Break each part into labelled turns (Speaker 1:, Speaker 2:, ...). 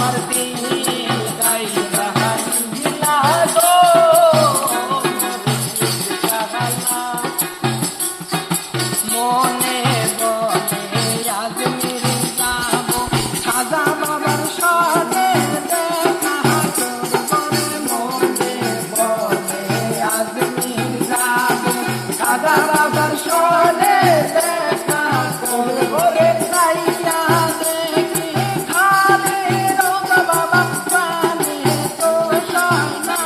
Speaker 1: আমার দিল গাইলা নীলা গো মনে বলে আজমির যাব খাজা বাবার সনে দেখা করব মনে বলে আজমির যাব খাজা বাবার সনে দেখা করব রে চাইয়া দেখি খালে রোগ বাবা প্রাণে তো সনা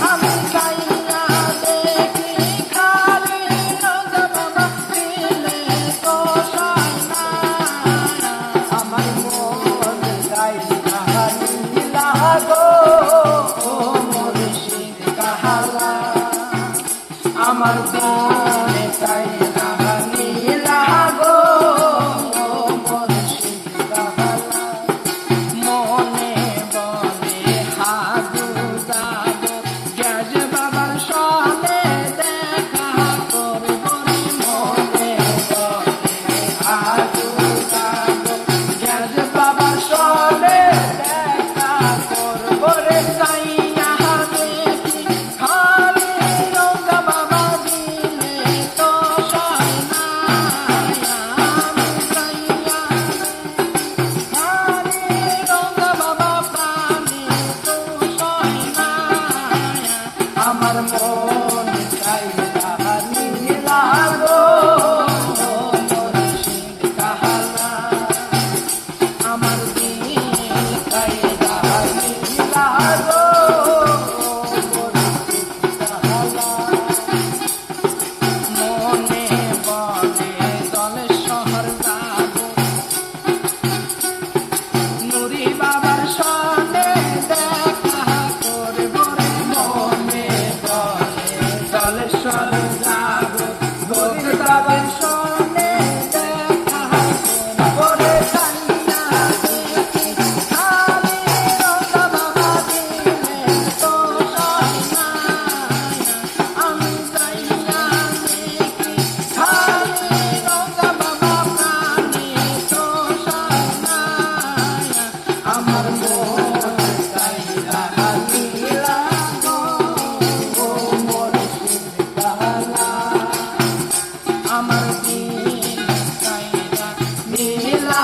Speaker 1: আমি চাইয়া দেখি খালে রোগ বাবা দিলে তো সনা আমার মন গাইলা নীলা গো মুর্শিদ কাহালা আমার মনে চাইলা নীলা গো মুর্শিদ কাহালা মনে বলে হাজু যাব গ্যাজ বাবার সনে দেখা করব মনে বলে হাজু যাব গ্যাজ বাবার সনে দেখা করব রে চাইয়া দেখি খালি রোগ বাবা দিলে তো সনা আমি চাইয়া খালি রোগ বাবা প্রাণে তো সনা আমার মন চাইলা নীলা গো মুর্শিদ কাহালা আমার দিল চাইলা নীলা গো মুর্শিদ কাহালা মনে বলে দলে শহর যাব নুরি বাবার সনে দেখা করব রে মনে বলে দলে শহর যাব নুরি বাবার সনে দেখা করব রে চাইয়া দেখি খালি রোগ বাবা দিলে তো সনা আমি চাইয়া দেখি খালি রোগ বাবা প্রাণে তো সনা আমার মন চাইলা নীলা গো মুর্শিদ কাহালা আমার দিল চাইলা নীলা